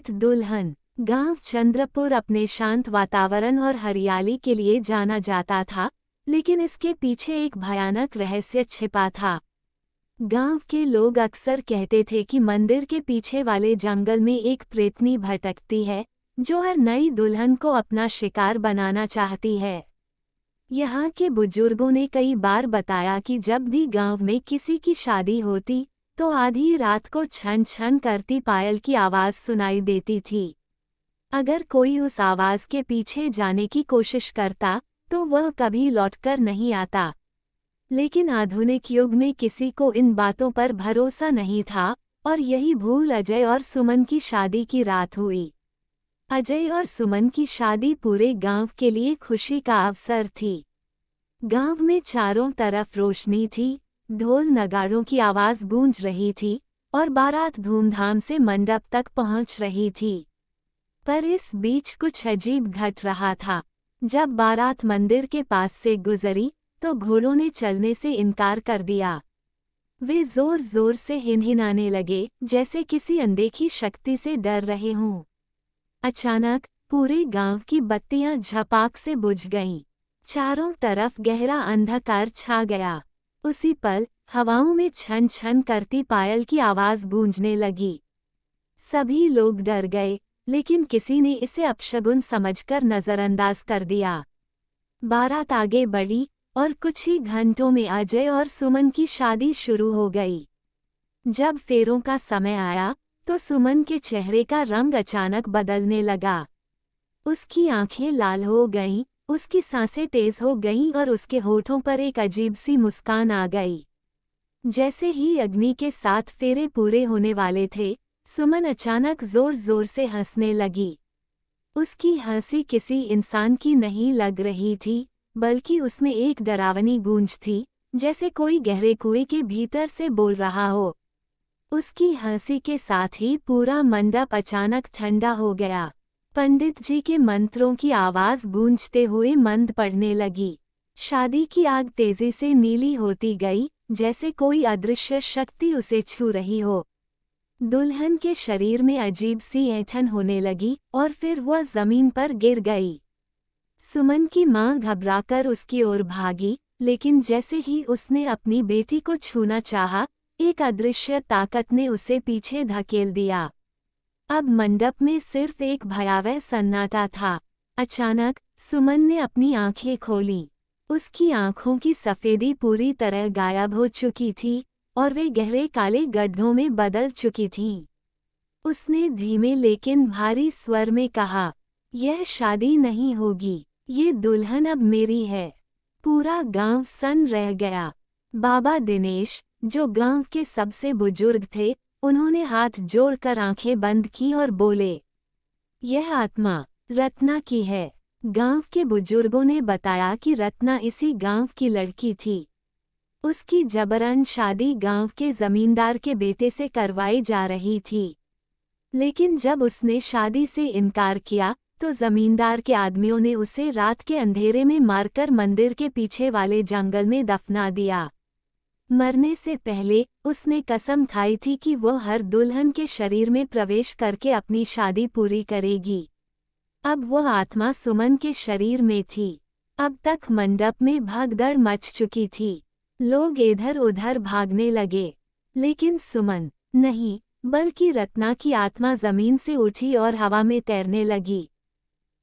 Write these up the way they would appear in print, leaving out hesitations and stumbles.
पंडित दुल्हन। गांव चंद्रपुर अपने शांत वातावरण और हरियाली के लिए जाना जाता था, लेकिन इसके पीछे एक भयानक रहस्य छिपा था। गांव के लोग अक्सर कहते थे कि मंदिर के पीछे वाले जंगल में एक प्रेतनी भटकती है, जो हर नई दुल्हन को अपना शिकार बनाना चाहती है। यहाँ के बुजुर्गों ने कई बार बताया कि जब भी गांव में किसी की शादी होती, तो आधी रात को छन छन करती पायल की आवाज सुनाई देती थी। अगर कोई उस आवाज के पीछे जाने की कोशिश करता, तो वह कभी लौटकर नहीं आता। लेकिन आधुनिक युग में किसी को इन बातों पर भरोसा नहीं था, और यही भूल अजय और सुमन की शादी की रात हुई। अजय और सुमन की शादी पूरे गांव के लिए खुशी का अवसर थी। गांव में चारों तरफ रोशनी थी, ढोल नगाड़ों की आवाज गूंज रही थी, और बारात धूमधाम से मंडप तक पहुंच रही थी। पर इस बीच कुछ अजीब घट रहा था। जब बारात मंदिर के पास से गुजरी, तो घोड़ों ने चलने से इनकार कर दिया। वे जोर जोर से हिनहिनाने लगे, जैसे किसी अनदेखी शक्ति से डर रहे हों। अचानक पूरे गांव की बत्तियां झपाक से बुझ गईं। चारों तरफ गहरा अंधकार छा गया। उसी पल हवाओं में छन छन करती पायल की आवाज गूंजने लगी। सभी लोग डर गए, लेकिन किसी ने इसे अपशगुन समझकर नजरअंदाज कर दिया। बारात आगे बढ़ी, और कुछ ही घंटों में अजय और सुमन की शादी शुरू हो गई। जब फेरों का समय आया, तो सुमन के चेहरे का रंग अचानक बदलने लगा। उसकी आंखें लाल हो गईं, उसकी सांसें तेज हो गईं और उसके होठों पर एक अजीब सी मुस्कान आ गई। जैसे ही अग्नि के 7 फेरे पूरे होने वाले थे, सुमन अचानक जोर जोर से हंसने लगी। उसकी हंसी किसी इंसान की नहीं लग रही थी, बल्कि उसमें एक डरावनी गूंज थी, जैसे कोई गहरे कुएं के भीतर से बोल रहा हो। उसकी हंसी के साथ ही पूरा मंडप अचानक ठंडा हो गया। पंडित जी के मंत्रों की आवाज गूंजते हुए मंद पड़ने लगी। शादी की आग तेजी से नीली होती गई, जैसे कोई अदृश्य शक्ति उसे छू रही हो। दुल्हन के शरीर में अजीब सी ऐंठन होने लगी, और फिर वह जमीन पर गिर गई। सुमन की मां घबराकर उसकी ओर भागी, लेकिन जैसे ही उसने अपनी बेटी को छूना चाहा, एक अदृश्य ताकत ने उसे पीछे धकेल दिया। अब मंडप में सिर्फ एक भयावह सन्नाटा था। अचानक सुमन ने अपनी आंखें खोलीं। उसकी आंखों की सफेदी पूरी तरह गायब हो चुकी थी, और वे गहरे काले गड्ढों में बदल चुकी थीं। उसने धीमे लेकिन भारी स्वर में कहा, यह शादी नहीं होगी, ये दुल्हन अब मेरी है। पूरा गांव सन्न रह गया। बाबा दिनेश, जो गांव के सबसे बुजुर्ग थे, उन्होंने हाथ जोड़कर आंखें बंद की और बोले, यह आत्मा रत्ना की है। गांव के बुजुर्गों ने बताया कि रत्ना इसी गांव की लड़की थी। उसकी जबरन शादी गांव के जमींदार के बेटे से करवाई जा रही थी। लेकिन जब उसने शादी से इनकार किया, तो जमींदार के आदमियों ने उसे रात के अंधेरे में मारकर मंदिर के पीछे वाले जंगल में दफना दिया। मरने से पहले उसने कसम खाई थी कि वह हर दुल्हन के शरीर में प्रवेश करके अपनी शादी पूरी करेगी। अब वह आत्मा सुमन के शरीर में थी। अब तक मंडप में भगदड़ मच चुकी थी। लोग इधर उधर भागने लगे, लेकिन सुमन नहीं, बल्कि रत्ना की आत्मा जमीन से उठी और हवा में तैरने लगी।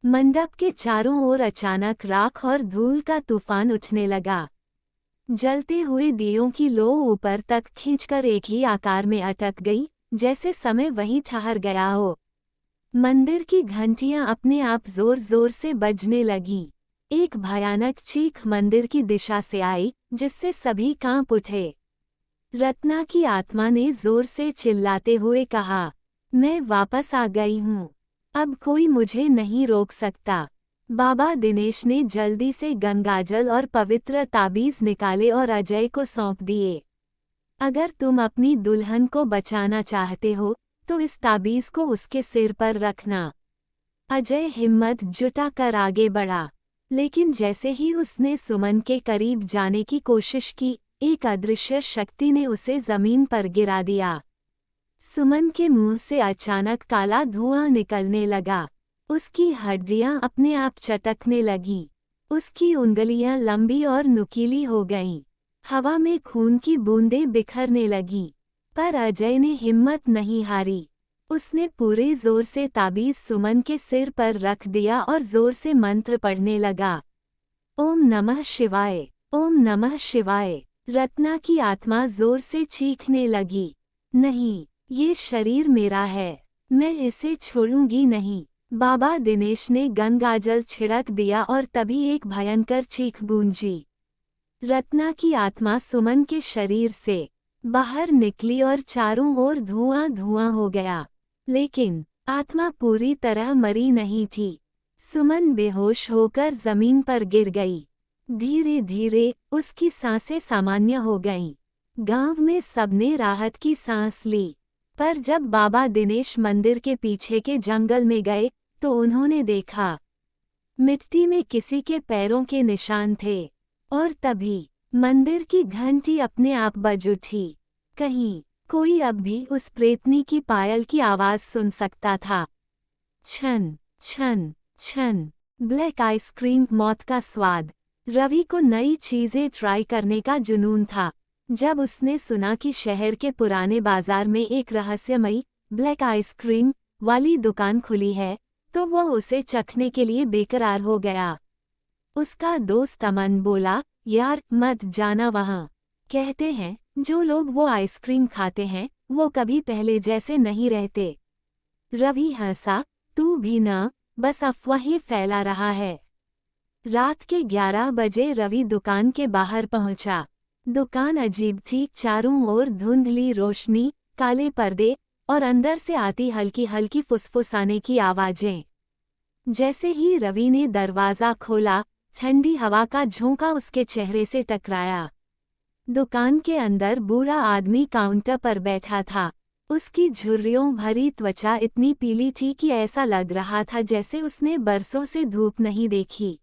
मंडप के चारों ओर अचानक राख और धूल का तूफान उठने लगा। जलते हुए दियों की लो ऊपर तक खींचकर एक ही आकार में अटक गई, जैसे समय वहीं ठहर गया हो। मंदिर की घंटियां अपने आप जोर जोर से बजने लगीं। एक भयानक चीख मंदिर की दिशा से आई, जिससे सभी कांप उठे। रत्ना की आत्मा ने जोर से चिल्लाते हुए कहा, मैं वापस आ गई हूँ। अब कोई मुझे नहीं रोक सकता। बाबा दिनेश ने जल्दी से गंगाजल और पवित्र ताबीज निकाले और अजय को सौंप दिए। अगर तुम अपनी दुल्हन को बचाना चाहते हो, तो इस ताबीज को उसके सिर पर रखना। अजय हिम्मत जुटाकर आगे बढ़ा, लेकिन जैसे ही उसने सुमन के करीब जाने की कोशिश की, एक अदृश्य शक्ति ने उसे जमीन पर गिरा दिया। सुमन के मुंह से अचानक काला धुआं निकलने लगा। उसकी हड्डियां अपने आप चटकने लगीं। उसकी उंगलियां लंबी और नुकीली हो गईं। हवा में खून की बूंदें बिखरने लगीं। पर अजय ने हिम्मत नहीं हारी। उसने पूरे जोर से ताबीज सुमन के सिर पर रख दिया और जोर से मंत्र पढ़ने लगा। ओम नमः शिवाय, ओम नमः शिवाय। रत्ना की आत्मा जोर से चीखने लगी। नहीं, ये शरीर मेरा है, मैं इसे छोड़ूंगी नहीं। बाबा दिनेश ने गंगाजल छिड़क दिया और तभी एक भयंकर चीख गूंजी। रत्ना की आत्मा सुमन के शरीर से बाहर निकली और चारों ओर धुआं धुआं हो गया। लेकिन आत्मा पूरी तरह मरी नहीं थी। सुमन बेहोश होकर जमीन पर गिर गई। धीरे धीरे उसकी सांसें सामान्य हो गईं। गांव में सबने राहत की सांस ली। पर जब बाबा दिनेश मंदिर के पीछे के जंगल में गए तो उन्होंने देखा मिट्टी में किसी के पैरों के निशान थे। और तभी मंदिर की घंटी अपने आप बज उठी। कहीं कोई अब भी उस प्रेतनी की पायल की आवाज सुन सकता था। छन छन छन। ब्लैक आइसक्रीम, मौत का स्वाद। रवि को नई चीजें ट्राई करने का जुनून था। जब उसने सुना कि शहर के पुराने बाजार में एक रहस्यमयी ब्लैक आइसक्रीम वाली दुकान खुली है तो वो उसे चखने के लिए बेकरार हो गया। उसका दोस्त अमन बोला, यार मत जाना वहाँ। कहते हैं जो लोग वो आइसक्रीम खाते हैं वो कभी पहले जैसे नहीं रहते। रवि हंसा, तू भी ना, बस अफवाहें फैला रहा है। रात के 11 बजे रवि दुकान के बाहर पहुंचा। दुकान अजीब थी, चारों ओर धुंधली रोशनी, काले पर्दे और अंदर से आती हल्की हल्की फुसफुसाने की आवाजें। जैसे ही रवि ने दरवाजा खोला, ठंडी हवा का झोंका उसके चेहरे से टकराया। दुकान के अंदर बूढ़ा आदमी काउंटर पर बैठा था। उसकी झुर्रियों भरी त्वचा इतनी पीली थी कि ऐसा लग रहा था जैसे उसने बरसों से धूप नहीं देखी।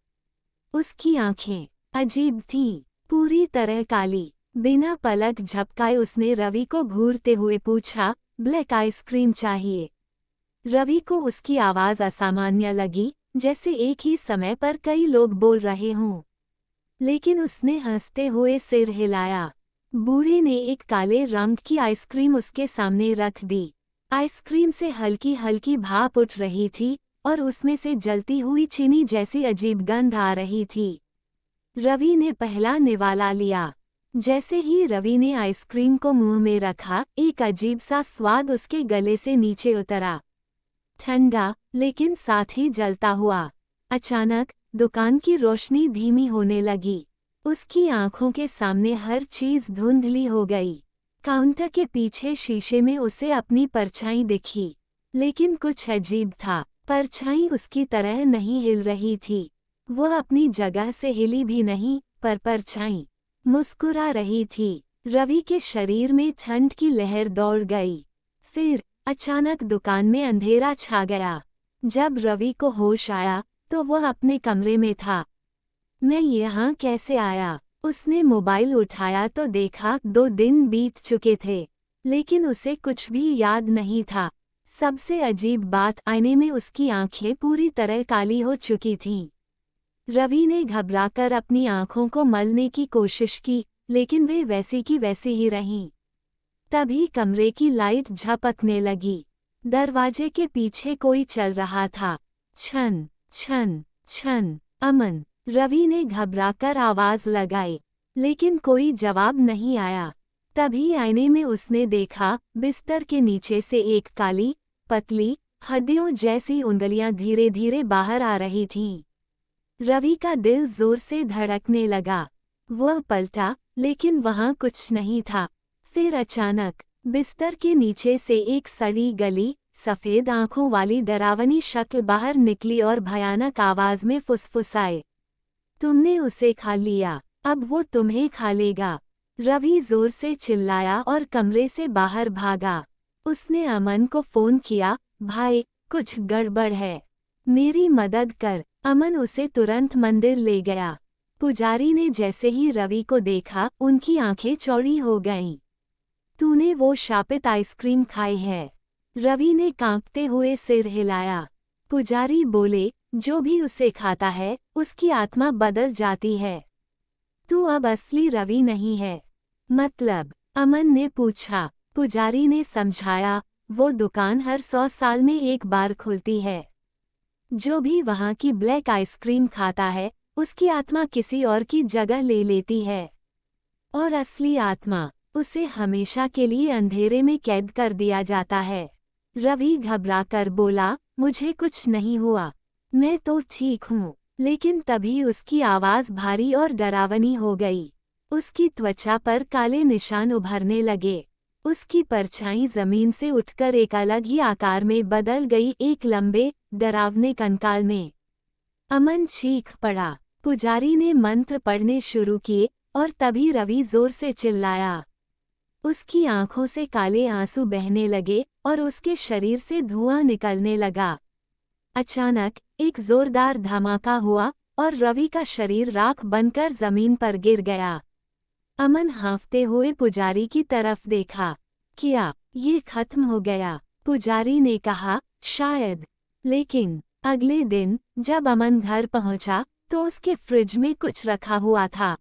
उसकी आंखें अजीब थीं, पूरी तरह काली। बिना पलक झपकाए उसने रवि को घूरते हुए पूछा, ब्लैक आइसक्रीम चाहिए? रवि को उसकी आवाज असामान्य लगी, जैसे एक ही समय पर कई लोग बोल रहे हों। लेकिन उसने हंसते हुए सिर हिलाया। बूढ़े ने एक काले रंग की आइसक्रीम उसके सामने रख दी। आइसक्रीम से हल्की हल्की भाप उठ रही थी और उसमें से जलती हुई चीनी जैसी अजीब गंध आ रही थी। रवि ने पहला निवाला लिया। जैसे ही रवि ने आइसक्रीम को मुंह में रखा, एक अजीब सा स्वाद उसके गले से नीचे उतरा। ठंडा, लेकिन साथ ही जलता हुआ। अचानक दुकान की रोशनी धीमी होने लगी। उसकी आंखों के सामने हर चीज धुंधली हो गई। काउंटर के पीछे शीशे में उसे अपनी परछाई दिखी। लेकिन कुछ अजीब था, परछाई उसकी तरह नहीं हिल रही थी। वो अपनी जगह से हिली भी नहीं, पर परछाई मुस्कुरा रही थी। रवि के शरीर में ठंड की लहर दौड़ गई। फिर अचानक दुकान में अंधेरा छा गया। जब रवि को होश आया तो वह अपने कमरे में था। मैं यहाँ कैसे आया? उसने मोबाइल उठाया तो देखा 2 दिन बीत चुके थे, लेकिन उसे कुछ भी याद नहीं था। सबसे अजीब बात, आईने में उसकी आंखें पूरी तरह काली हो चुकी थीं। रवि ने घबराकर अपनी आंखों को मलने की कोशिश की, लेकिन वे वैसी की वैसी ही रहीं। तभी कमरे की लाइट झपकने लगी। दरवाजे के पीछे कोई चल रहा था। छन छन छन। अमन। रवि ने घबराकर आवाज लगाई, लेकिन कोई जवाब नहीं आया। तभी आईने में उसने देखा, बिस्तर के नीचे से एक काली, पतली, हड्डियों जैसी उंगलियां धीरे धीरे बाहर आ रही थीं। रवि का दिल जोर से धड़कने लगा। वह पलटा, लेकिन वहां कुछ नहीं था। फिर अचानक बिस्तर के नीचे से एक सड़ी गली, सफेद आंखों वाली डरावनी शक्ल बाहर निकली और भयानक आवाज में फुसफुसाए, तुमने उसे खा लिया, अब वो तुम्हें खा लेगा। रवि जोर से चिल्लाया और कमरे से बाहर भागा। उसने अमन को फोन किया, भाई कुछ गड़बड़ है, मेरी मदद कर। अमन उसे तुरंत मंदिर ले गया। पुजारी ने जैसे ही रवि को देखा, उनकी आंखें चौड़ी हो गईं। तूने वो शापित आइसक्रीम खाई है? रवि ने कांपते हुए सिर हिलाया। पुजारी बोले, जो भी उसे खाता है उसकी आत्मा बदल जाती है। तू अब असली रवि नहीं है। मतलब? अमन ने पूछा। पुजारी ने समझाया, वो दुकान हर 100 साल में एक बार खुलती है। जो भी वहाँ की ब्लैक आइसक्रीम खाता है उसकी आत्मा किसी और की जगह ले लेती है। और असली आत्मा, उसे हमेशा के लिए अंधेरे में कैद कर दिया जाता है। रवि घबराकर बोला, मुझे कुछ नहीं हुआ, मैं तो ठीक हूँ। लेकिन तभी उसकी आवाज़ भारी और डरावनी हो गई। उसकी त्वचा पर काले निशान उभरने लगे। उसकी परछाई जमीन से उठकर एक अलग ही आकार में बदल गई, एक लंबे, डरावने कंकाल में। अमन चीख पड़ा। पुजारी ने मंत्र पढ़ने शुरू किए और तभी रवि जोर से चिल्लाया। उसकी आंखों से काले आंसू बहने लगे और उसके शरीर से धुआं निकलने लगा। अचानक एक जोरदार धमाका हुआ और रवि का शरीर राख बनकर जमीन पर गिर गया। अमन हांफते हुए पुजारी की तरफ देखा। क्या ये खत्म हो गया? पुजारी ने कहा, शायद। लेकिन अगले दिन जब अमन घर पहुंचा तो उसके फ्रिज में कुछ रखा हुआ था।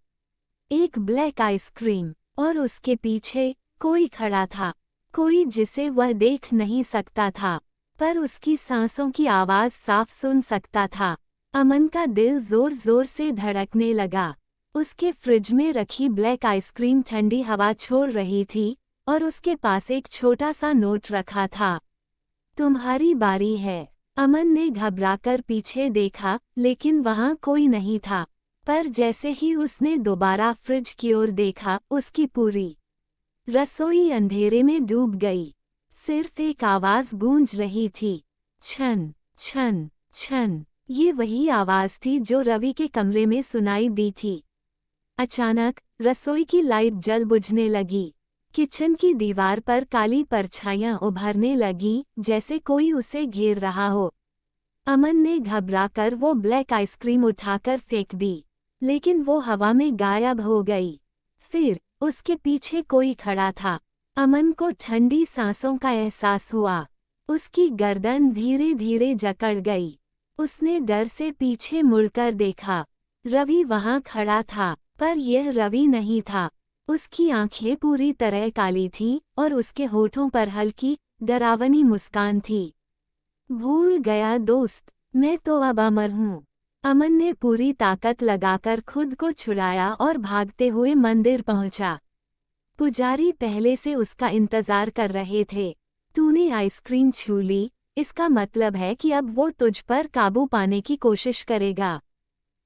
एक ब्लैक आइसक्रीम, और उसके पीछे कोई खड़ा था। कोई जिसे वह देख नहीं सकता था, पर उसकी सांसों की आवाज़ साफ सुन सकता था। अमन का दिल जोर जोर से धड़कने लगा। उसके फ्रिज में रखी ब्लैक आइसक्रीम ठंडी हवा छोड़ रही थी और उसके पास एक छोटा सा नोट रखा था। तुम्हारी बारी है। अमन ने घबराकर पीछे देखा, लेकिन वहाँ कोई नहीं था। पर जैसे ही उसने दोबारा फ्रिज की ओर देखा, उसकी पूरी रसोई अंधेरे में डूब गई। सिर्फ एक आवाज़ गूंज रही थी, छन छन छन। ये वही आवाज़ थी जो रवि के कमरे में सुनाई दी थी। अचानक रसोई की लाइट जल बुझने लगी। किचन की दीवार पर काली परछाइयां उभरने लगीं, जैसे कोई उसे घेर रहा हो। अमन ने घबराकर वो ब्लैक आइसक्रीम उठाकर फेंक दी, लेकिन वो हवा में गायब हो गई। फिर उसके पीछे कोई खड़ा था। अमन को ठंडी सांसों का एहसास हुआ। उसकी गर्दन धीरे धीरे जकड़ गई। उसने डर से पीछे मुड़कर देखा। रवि वहां खड़ा था, पर यह रवि नहीं था। उसकी आंखें पूरी तरह काली थीं और उसके होठों पर हल्की, डरावनी मुस्कान थी। भूल गया दोस्त, मैं तो अब अमर हूँ। अमन ने पूरी ताकत लगाकर खुद को छुड़ाया और भागते हुए मंदिर पहुंचा। पुजारी पहले से उसका इंतजार कर रहे थे। तूने आइसक्रीम छू ली, इसका मतलब है कि अब वो तुझ पर काबू पाने की कोशिश करेगा।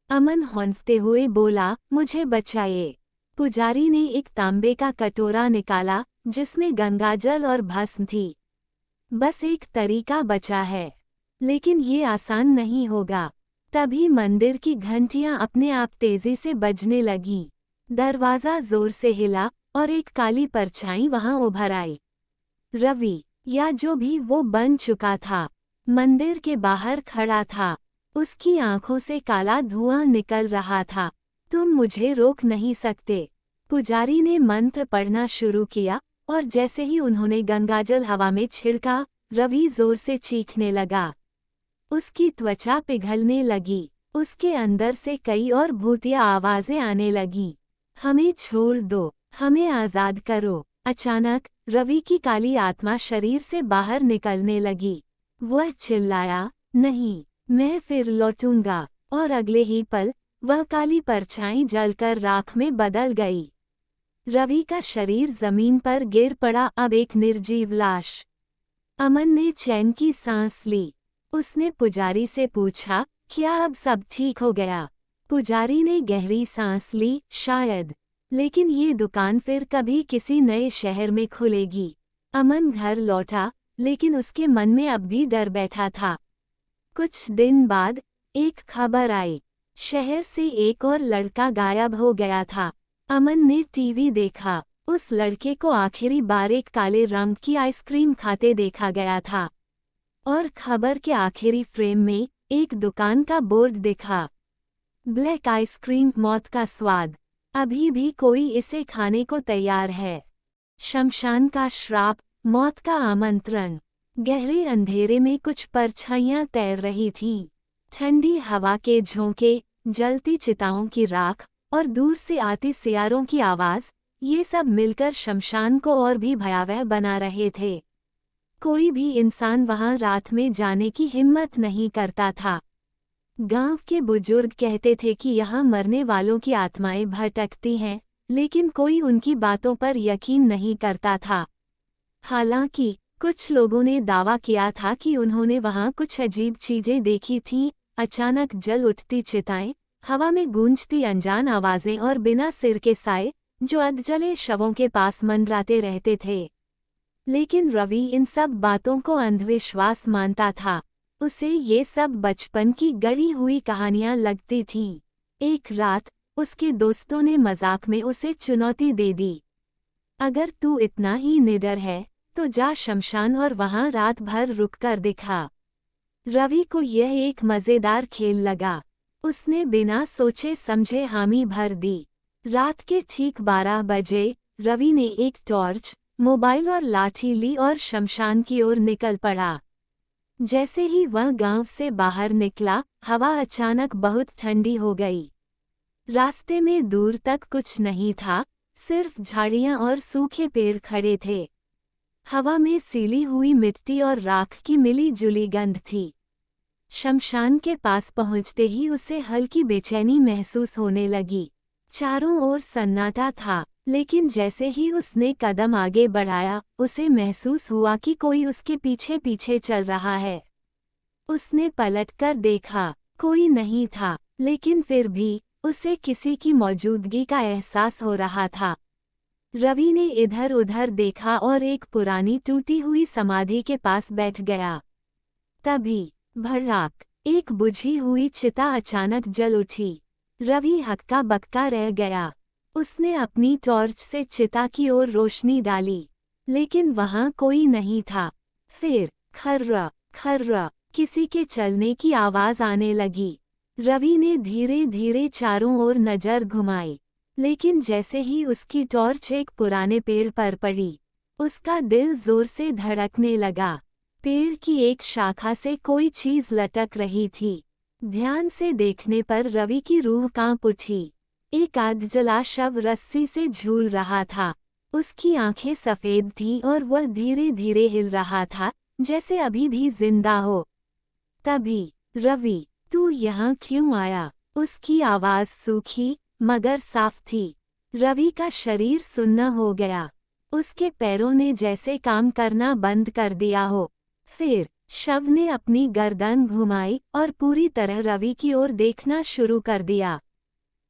अमन हौंफते हुए बोला, मुझे बचाइए। पुजारी ने एक तांबे का कटोरा निकाला, जिसमें गंगाजल और भस्म थी। बस एक तरीका बचा है, लेकिन ये आसान नहीं होगा। तभी मंदिर की घंटियां अपने आप तेजी से बजने लगीं। दरवाजा जोर से हिला और एक काली परछाई वहां उभर आई। रवि, या जो भी वो बन चुका था, मंदिर के बाहर खड़ा था। उसकी आंखों से काला धुआं निकल रहा था। तुम मुझे रोक नहीं सकते। पुजारी ने मंत्र पढ़ना शुरू किया और जैसे ही उन्होंने गंगाजल हवा में छिड़का, रवि जोर से चीखने लगा। उसकी त्वचा पिघलने लगी। उसके अंदर से कई और भूतिया आवाजें आने लगीं। हमें छोड़ दो, हमें आज़ाद करो। अचानक रवि की काली आत्मा शरीर से बाहर निकलने लगी। वह चिल्लाया, नहीं, मैं फिर लौटूंगा। और अगले ही पल वह काली परछाई जलकर राख में बदल गई। रवि का शरीर जमीन पर गिर पड़ा, अब एक निर्जीव लाश। अमन ने चैन की सांस ली। उसने पुजारी से पूछा, क्या अब सब ठीक हो गया? पुजारी ने गहरी सांस ली, शायद, लेकिन ये दुकान फिर कभी किसी नए शहर में खुलेगी। अमन घर लौटा, लेकिन उसके मन में अब भी डर बैठा था। कुछ दिन बाद एक खबर आई। शहर से एक और लड़का गायब हो गया था। अमन ने टीवी देखा। उस लड़के को आखिरी बार एक काले रंग की आइसक्रीम खाते देखा गया था। और खबर के आखिरी फ्रेम में एक दुकान का बोर्ड दिखा, ब्लैक आइसक्रीम, मौत का स्वाद। अभी भी कोई इसे खाने को तैयार है। शमशान का श्राप, मौत का आमंत्रण। गहरे अंधेरे में कुछ परछाइयां तैर रही थीं। ठंडी हवा के झोंके, जलती चिताओं की राख और दूर से आती सियारों की आवाज, ये सब मिलकर शमशान को और भी भयावह बना रहे थे। कोई भी इंसान वहां रात में जाने की हिम्मत नहीं करता था। गांव के बुजुर्ग कहते थे कि यहाँ मरने वालों की आत्माएं भटकती हैं, लेकिन कोई उनकी बातों पर यकीन नहीं करता था। हालांकि कुछ लोगों ने दावा किया था कि उन्होंने वहां कुछ अजीब चीजें देखी थीं, अचानक जल उठती चिताएं, हवा में गूंजती अनजान आवाजें और बिना सिर के साए, जो अधजले शवों के पास मंडराते रहते थे। लेकिन रवि इन सब बातों को अंधविश्वास मानता था। उसे ये सब बचपन की गढ़ी हुई कहानियां लगती थीं। एक रात उसके दोस्तों ने मजाक में उसे चुनौती दे दी, अगर तू इतना ही निडर है तो जा शमशान और वहां रात भर रुककर दिखा। रवि को यह एक मजेदार खेल लगा। उसने बिना सोचे समझे हामी भर दी। रात के ठीक 12 बजे रवि ने एक टॉर्च, मोबाइल और लाठी ली और शमशान की ओर निकल पड़ा। जैसे ही वह गांव से बाहर निकला, हवा अचानक बहुत ठंडी हो गई। रास्ते में दूर तक कुछ नहीं था, सिर्फ झाड़ियां और सूखे पेड़ खड़े थे। हवा में सीली हुई मिट्टी और राख की मिली जुली गंध थी। शमशान के पास पहुंचते ही उसे हल्की बेचैनी महसूस होने लगी। चारों ओर सन्नाटा था, लेकिन जैसे ही उसने कदम आगे बढ़ाया, उसे महसूस हुआ कि कोई उसके पीछे पीछे चल रहा है। उसने पलटकर देखा, कोई नहीं था, लेकिन फिर भी उसे किसी की मौजूदगी का एहसास हो रहा था। रवि ने इधर उधर देखा और एक पुरानी टूटी हुई समाधि के पास बैठ गया। तभी भड़ाक, एक बुझी हुई चिता अचानक जल उठी। रवि हक्का बक्का रह गया। उसने अपनी टॉर्च से चिता की ओर रोशनी डाली, लेकिन वहां कोई नहीं था। फिर खर्रा खर्रा किसी के चलने की आवाज आने लगी। रवि ने धीरे धीरे चारों ओर नजर घुमाई, लेकिन जैसे ही उसकी टॉर्च एक पुराने पेड़ पर पड़ी, उसका दिल जोर से धड़कने लगा। पेड़ की एक शाखा से कोई चीज लटक रही थी। ध्यान से देखने पर रवि की रूह कांप उठी। एक अधजला शव रस्सी से झूल रहा था। उसकी आंखें सफेद थीं और वह धीरे धीरे हिल रहा था, जैसे अभी भी जिंदा हो। तभी, रवि, तू यहाँ क्यों आया? उसकी आवाज सूखी मगर साफ थी। रवि का शरीर सुन्न हो गया। उसके पैरों ने जैसे काम करना बंद कर दिया हो। फिर शव ने अपनी गर्दन घुमाई और पूरी तरह रवि की ओर देखना शुरू कर दिया।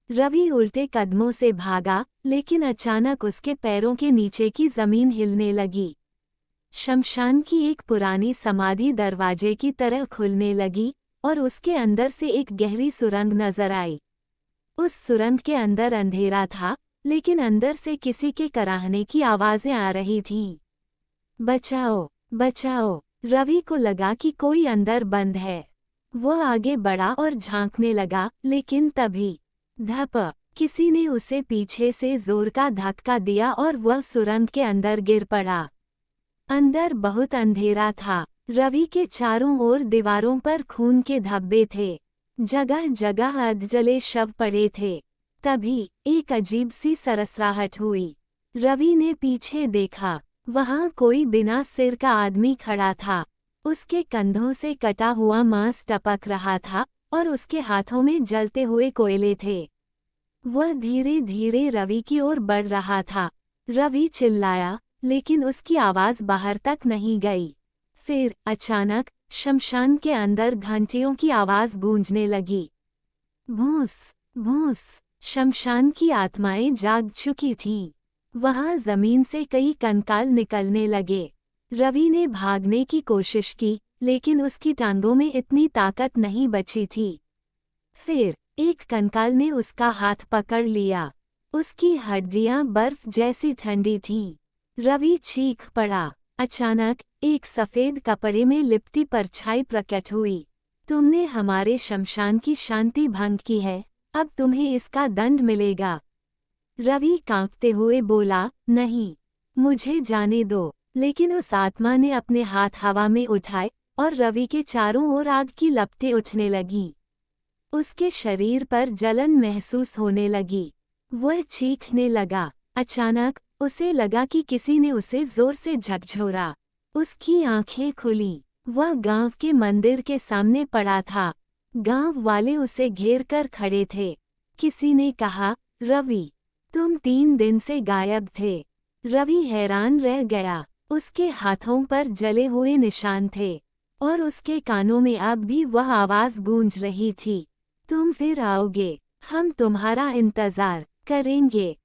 रवि उल्टे कदमों से भागा, लेकिन अचानक उसके पैरों के नीचे की जमीन हिलने लगी। शमशान की एक पुरानी समाधि दरवाजे की तरह खुलने लगी और उसके अंदर से एक गहरी सुरंग नजर आई। उस सुरंग के अंदर अंधेरा था, लेकिन अंदर से किसी के कराहने की आवाजें आ रही थीं। बचाओ, बचाओ! रवि को लगा कि कोई अंदर बंद है। वह आगे बढ़ा और झांकने लगा, लेकिन तभी धप, किसी ने उसे पीछे से जोर का धक्का दिया और वह सुरंग के अंदर गिर पड़ा। अंदर बहुत अंधेरा था। रवि के चारों ओर दीवारों पर खून के धब्बे थे। जगह जगह अधजले शव पड़े थे। तभी एक अजीब सी सरसराहट हुई। रवि ने पीछे देखा। वहां कोई बिना सिर का आदमी खड़ा था। उसके कंधों से कटा हुआ मांस टपक रहा था और उसके हाथों में जलते हुए कोयले थे। वह धीरे धीरे रवि की ओर बढ़ रहा था। रवि चिल्लाया, लेकिन उसकी आवाज बाहर तक नहीं गई। फिर अचानक शमशान के अंदर घंटियों की आवाज गूंजने लगी। भूस भूस। शमशान की आत्माएं जाग चुकी थीं। वहां जमीन से कई कंकाल निकलने लगे। रवि ने भागने की कोशिश की, लेकिन उसकी टांगों में इतनी ताकत नहीं बची थी। फिर एक कंकाल ने उसका हाथ पकड़ लिया। उसकी हड्डियां बर्फ जैसी ठंडी थीं। रवि चीख पड़ा। अचानक एक सफेद कपड़े में लिपटी परछाई प्रकट हुई। तुमने हमारे शमशान की शांति भंग की है, अब तुम्हें इसका दंड मिलेगा। रवि कांपते हुए बोला, नहीं, मुझे जाने दो। लेकिन उस आत्मा ने अपने हाथ हवा में उठाए और रवि के चारों ओर आग की लपटें उठने लगीं। उसके शरीर पर जलन महसूस होने लगी। वह चीखने लगा। अचानक उसे लगा कि किसी ने उसे जोर से झकझोरा। उसकी आंखें खुलीं। वह गांव के मंदिर के सामने पड़ा था। गांव वाले उसे घेर कर खड़े थे। किसी ने कहा, रवि, तुम 3 दिन से गायब थे। रवि हैरान रह गया। उसके हाथों पर जले हुए निशान थे और उसके कानों में अब भी वह आवाज गूंज रही थी, तुम फिर आओगे, हम तुम्हारा इंतजार करेंगे।